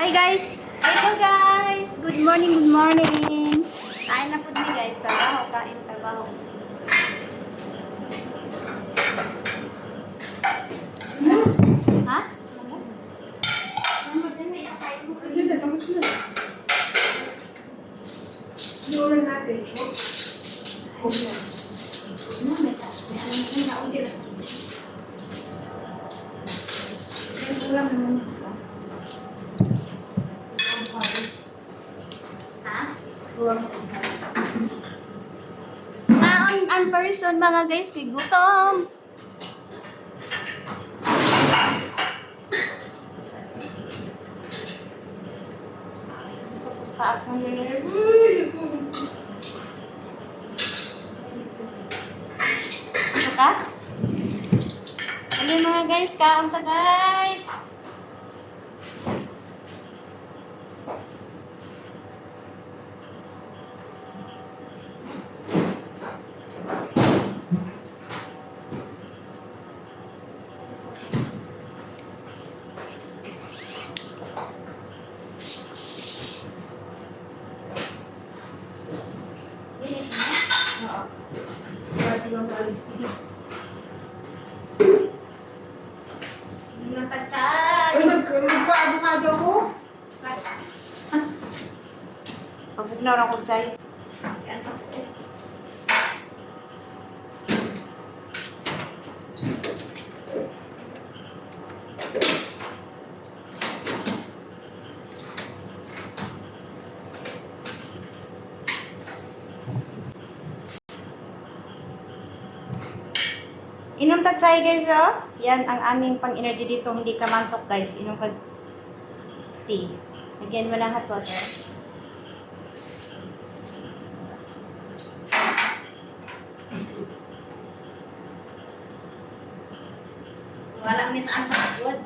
Hi guys! Hello guys! Good morning, good morning! Kain na po ni guys. Trabaho, kain, trabaho. Ha? Hindi na, tapos na. Inuulan natin. Okay. Ulam naman. Ha? Ulam. On person mga guys, kay gutom. Sa pustaas ng nililip. Ano ka? Ano mga guys, kaon ka guys. Bilis na? Oo. Pwede lang maalis dito. Hindi na tachay. Uy, magka-avocado ko. Pag-ignore ako, Chay. Yan ako. Inom ta chai guys, oh. Yan ang aming pang-energy dito. Hindi ka mantok guys. Inom ka tea. Lagyan mo ng hot water. Wala miss antok. Good.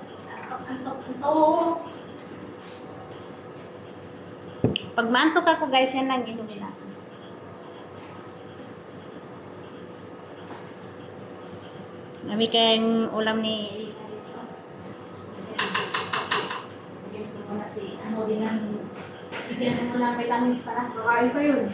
Antok. Pag mantok ako guys, yan lang inumin natin. Nami kayong ulam ni bigyan ko muna si ano din ang bigyan ko muna ng vitamins para Makain pa yun.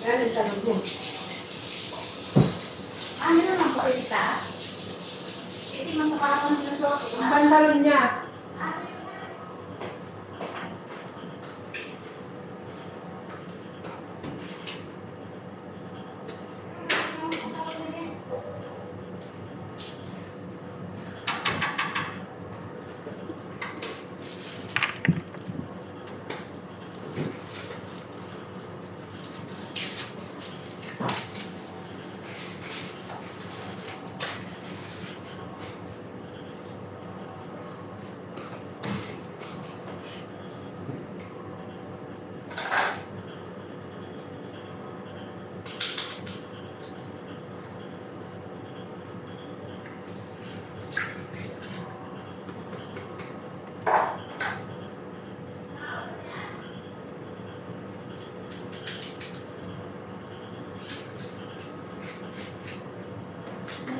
Yan ang tanong ko. ano naman po kita? Kasi magkakaroon ng suot. Ang pantalon niya.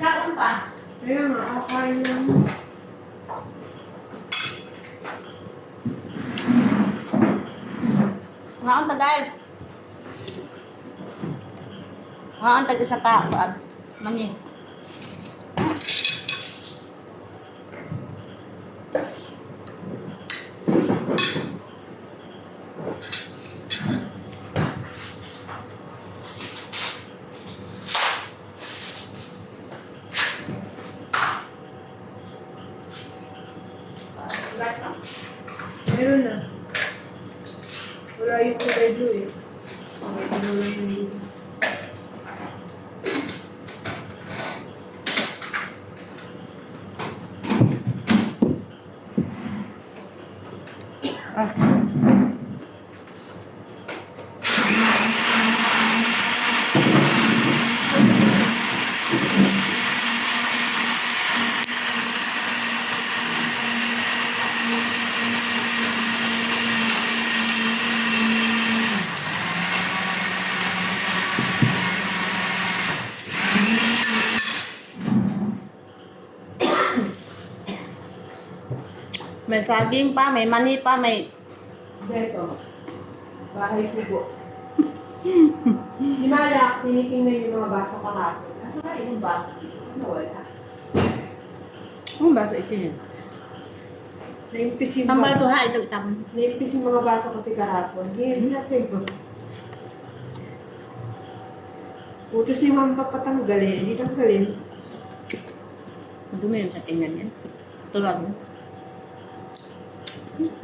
Nagkaon pa. Kaya nga, kakain lang. Ngaon tagal. Ngaon tag isa ka. Mani. Meron na. Wala yung medyo eh. Okay, wala yung Ah, May saging pa, may mani pa, may... dito. Bahay kubo. Si Maya, tinitingnan yung mga baso kahapon. Nasa kayo yung baso dito? Nawala. Ano ba sa ito yun? Naimpis yung Sambal mga, to ha, ito itam. naimpis yung mga baso kasi kahapon. Hindi, nasa iba. Utos ni Ma'am papatanggalin. Hindi tanggalin. Madumi yun sa tingnan yan. Tulad mo.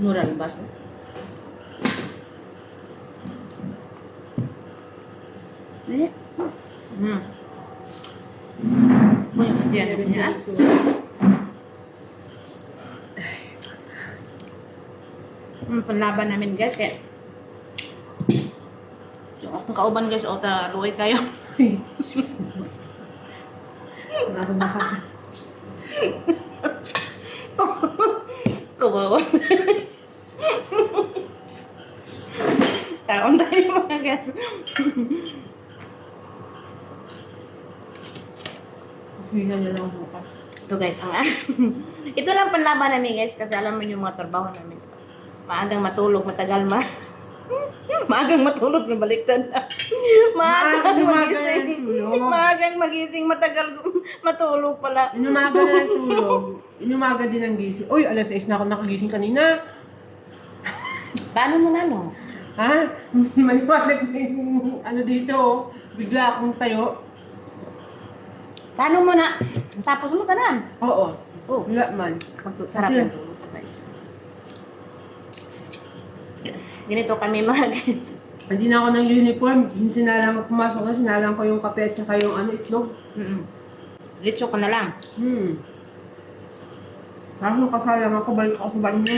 Mura yung baso. Eh. Mas yan niya. Panlaban namin guys, kaya so, kung kauban guys, o luoy kayo. Kawawa. Taon tayo mga guys. Hinga niya lang bukas. Ito guys, ito lang panlaban namin guys, kasi alam mo yung mga trabaho namin. Maagang matulog, matagal maagang matulog na baliktad na. Maagang magising. Maagang magising, matagal matulog pala. Inumaga na ng tulog. Inumaga din ang gising. Uy, alas 6 na ako nakagising kanina. Paano mo na no? Ha? Maliwanag na yung ano dito. Oh. Bigla akong tayo. Paano mo na? Tapos mo tanan. Oo. Oh, Wala man. sarap Kasi- ng tulog guys. Ganito kami mga guys. Hindi na ako ng uniform. Sinalang ako pumasok na. Sinalang ko yung kape at saka yung itlog. Litso ko na lang. Kaso kasalang ako. Balik ako sa banyo.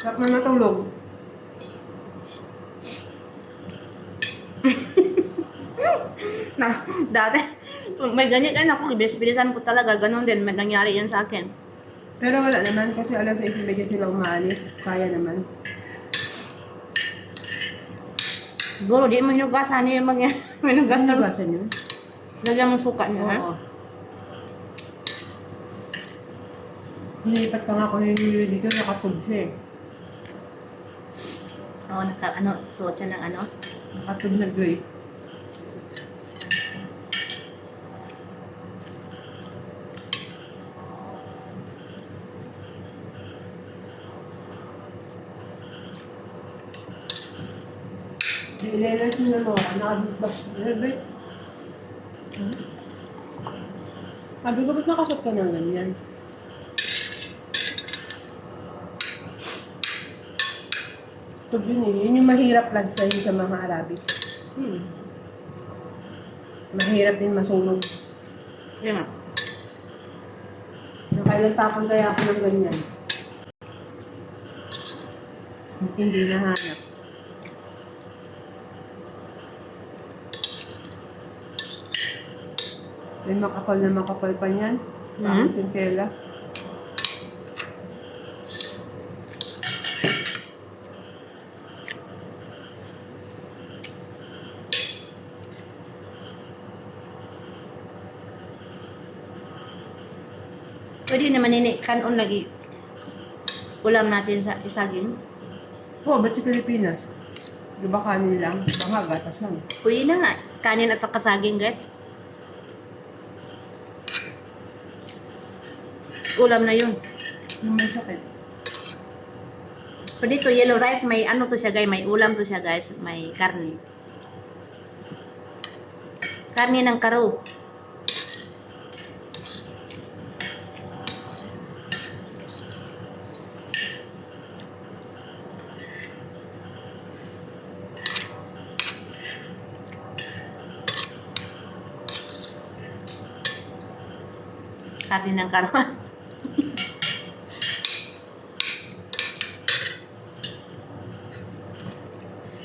Sarap na natulog. Na, dati, may ganyan ako, bilis-bilisan ko talaga, ganun din, may nangyari yan sa akin. Pero wala naman kasi alas 6:30 sila umaalis. Kaya naman. Siguro, di mo hinugasan yung mga hinugasan. Hinugasan yun? Lagyan mo suka niya, ha? Oo. Nilipat ka nga ako ng New dito, nakatog siya eh. Oo, suot siya ng ano. Nakatog na gray. Ilelas mo na mo, nakadisbas. Right? Sabi ko, ba't nakasot ka ng ganyan? Ito yun eh. Yun yung mahirap lang tayo sa mga Arabic. Mahirap din masunog. Yun nga. Nakailang tapon kaya ako ng ganyan. Hindi nahanap. May makapal pa niyan. Parang pinsela. Pwede naman kanon lagi. Ulam natin sa isaging. Oo, ba't sa Pilipinas? Di ba kanin lang? Baka gatas lang. Pwede na nga. Kanin at saka saging, guys. Ulam na yun. Yung may sakit. So dito, yellow rice, may ano to siya guys, may ulam to siya guys, may karne. Karne ng karo. Karne ng karawan.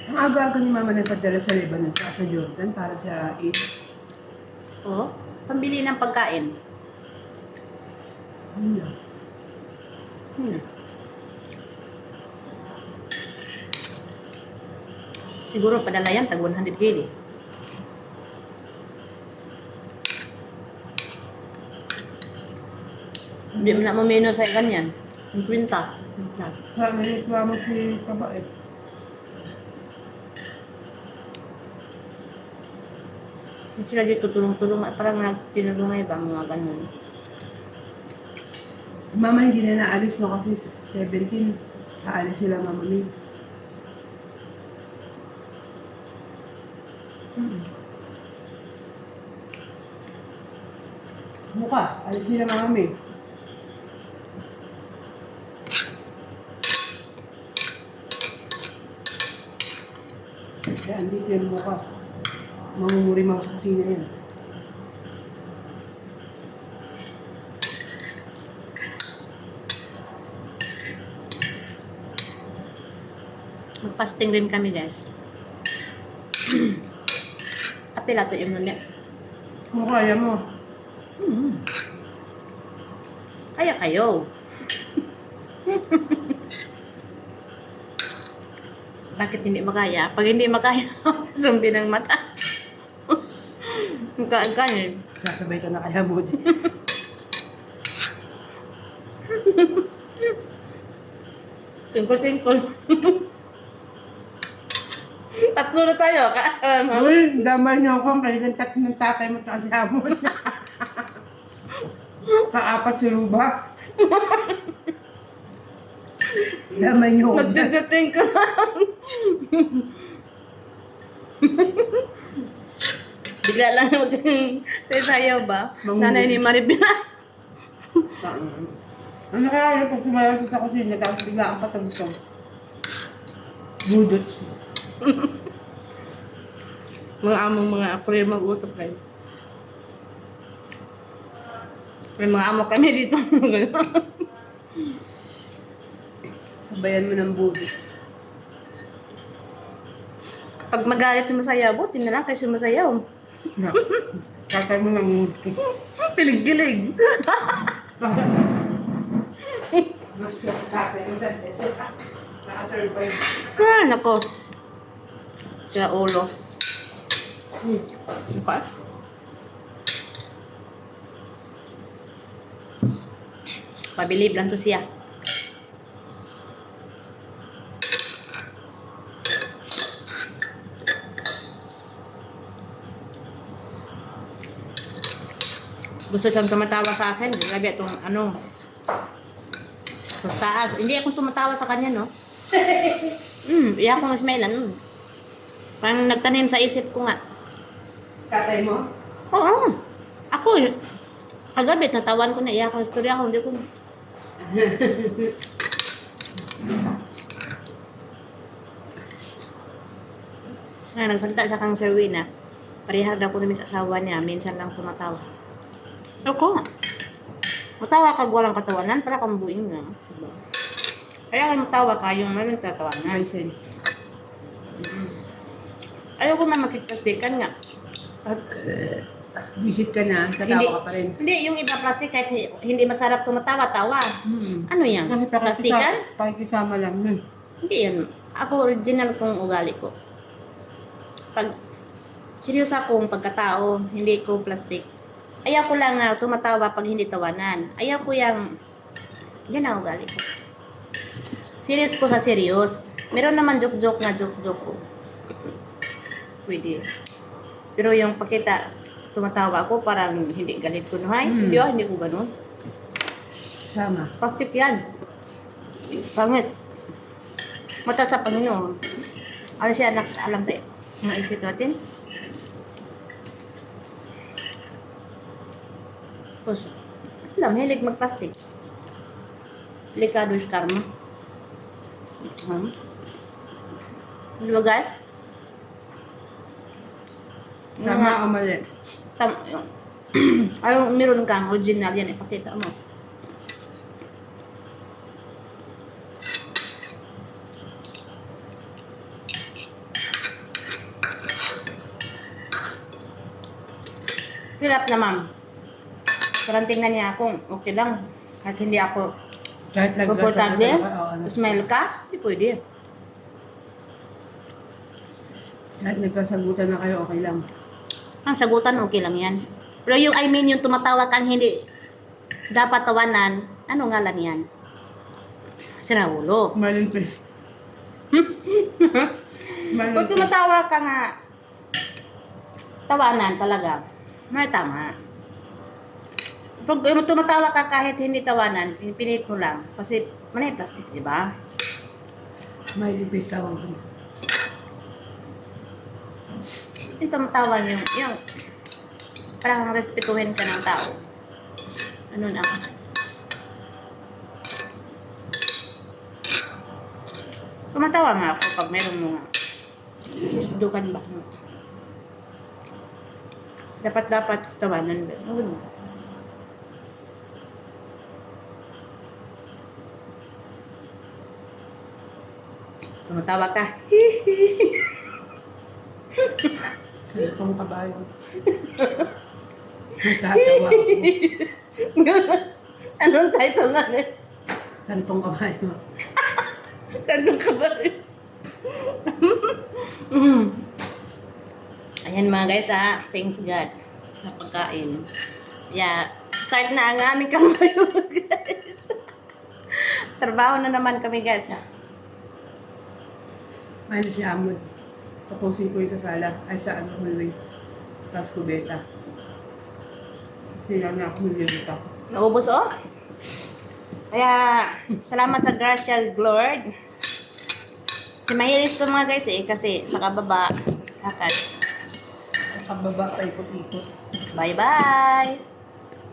Ang aga-aga ni Mama nagpadala sa Lebanon at sa Jordan para sa Eid. Oo. Pambili ng pagkain. Ano? Hmm. Siguro padala yan, tag 100 kg. Hindi mo na mamino sa ganyan. 50. Sa may mo si Kabait. Sila dito tulong-tulong. Parang nagtinulungay ba mga ganun. Mama hindi na naalis no kasi 17. Aalis sila Mama May. Bukas, alis nila Mama May. Kaya andito yan bukas. Mamumuri mga sa kusina yan. Magpasting rin kami, guys. Apila to yung nunit. Kung kaya mo. Kaya kayo. Bakit hindi makaya? Pag hindi makaya, zombie ng mata. Ang kaan-kanin. Sasabay ka na kaya mo dyan. Tungkol-tungkol. Tatlo na tayo. Uy, damay niyo ako ang kailan ng tatay mo at si Amon. Kaapat si Ruba. Damay niyo ako. Magdadating ka lang. Bigla lang sayo ba? Nanay ni Maribel. Ano kaya yung pag sumayaw siya sa kusina, tapos bigla ang patagtog. Budots. Mga among mga ako rin mag-utap kayo. May mga amo kami dito. Sabayan mo ng budots. Pag magalit yung masayaw, buti na lang kasi masayaw. Tatay mo ng muti. Pilig-gilig. Mas tatay mo sa dito. Nakasurvive. Ah, nako. Sa ulo. Okay. Pabilib lang to siya. Gusto siyang tumatawa sa akin. Grabe itong ano. Sa taas. Hindi akong tumatawa sa kanya, no? Iya akong smilean. Parang nagtanim sa isip ko nga. Tatay mo? Oo. Ako, kagabi, natawan ko na iya akong istorya ko. Hindi ko. Nagsalita siya kang Sir Wina. Parihar daw ko namin sa asawa niya. Minsan lang tumatawa. Ako. Matawa kag walang katawanan para kang buing nga. Diba? Kaya kayo matawa ka yung meron sa tawanan. May sense. Ayaw ko man makikplastikan nga. Visit ka na, Hindi, tatawa ka pa rin. hindi, yung iba plastic kahit hindi masarap tumatawa, tawa. Ano yan? Kasi Plastikan? pakikisama lang nun. Hindi yan. Ako, original kong ugali ko. Pag seryoso akong pagkatao, hindi ko plastic. Ayaw ko lang tumatawa pag hindi tawanan. Ayaw ko yung yan ang ugali ko. Serious ko sa serious. Meron naman joke-joke na joke-joke ko. Pwede. Pero yung pakita, tumatawa ako, parang hindi galit ko. No, hindi ko ganun. Sama. Plastic yan. Pangit. Mata sa Panginoon. Ano siya alam sa mga isip natin? Tapos, alam, hilig mag-plastic. Delikado is karma. Di ba guys? Tama o mali? Ay, meron kang original yan. Ipakita mo. Hirap na, ma'am. Parang tingnan niya ako, okay lang. At hindi ako Kahit komportable. ano, Smile ka? Hindi pwede. kahit nagkasagutan na kayo, okay lang. Ang sagutan, okay lang yan. Pero yung, I mean, yung tumatawa kang hindi dapat tawanan, ano nga lang yan? Sira ulo. Marlon Chris. Kung tumatawa ka nga, tawanan talaga, may tama. Pag tumatawa ka kahit hindi tawanan, pinipinit mo lang. Kasi manay plastic, di ba? May lipis tawag ko. Yung tumatawa yung parang respetuhin ka ng tao. Ano na? Tumatawa nga ako pag meron mga dukan ba? Dapat tawanan ba? Ano? Tumatawa ka. Santong kabayo. Natatawa ako. Anong title na rin? Santong kabayo. Anong ka ba rin? Ayan mga guys thanks God sa pagkain. Yeah, start na ang aming kamay guys. Trabaho na naman kami guys. Ayun si Amon. Tapusin ko yung sa sala. Ay sa ano, hallway. Sa Escobeta. Sila na ako nililita ko. Naubos Kaya salamat sa Gracial Lord. Si mahilis to mga guys kasi sa kababa lakad. Sa kababa, ikot-ikot. Bye bye.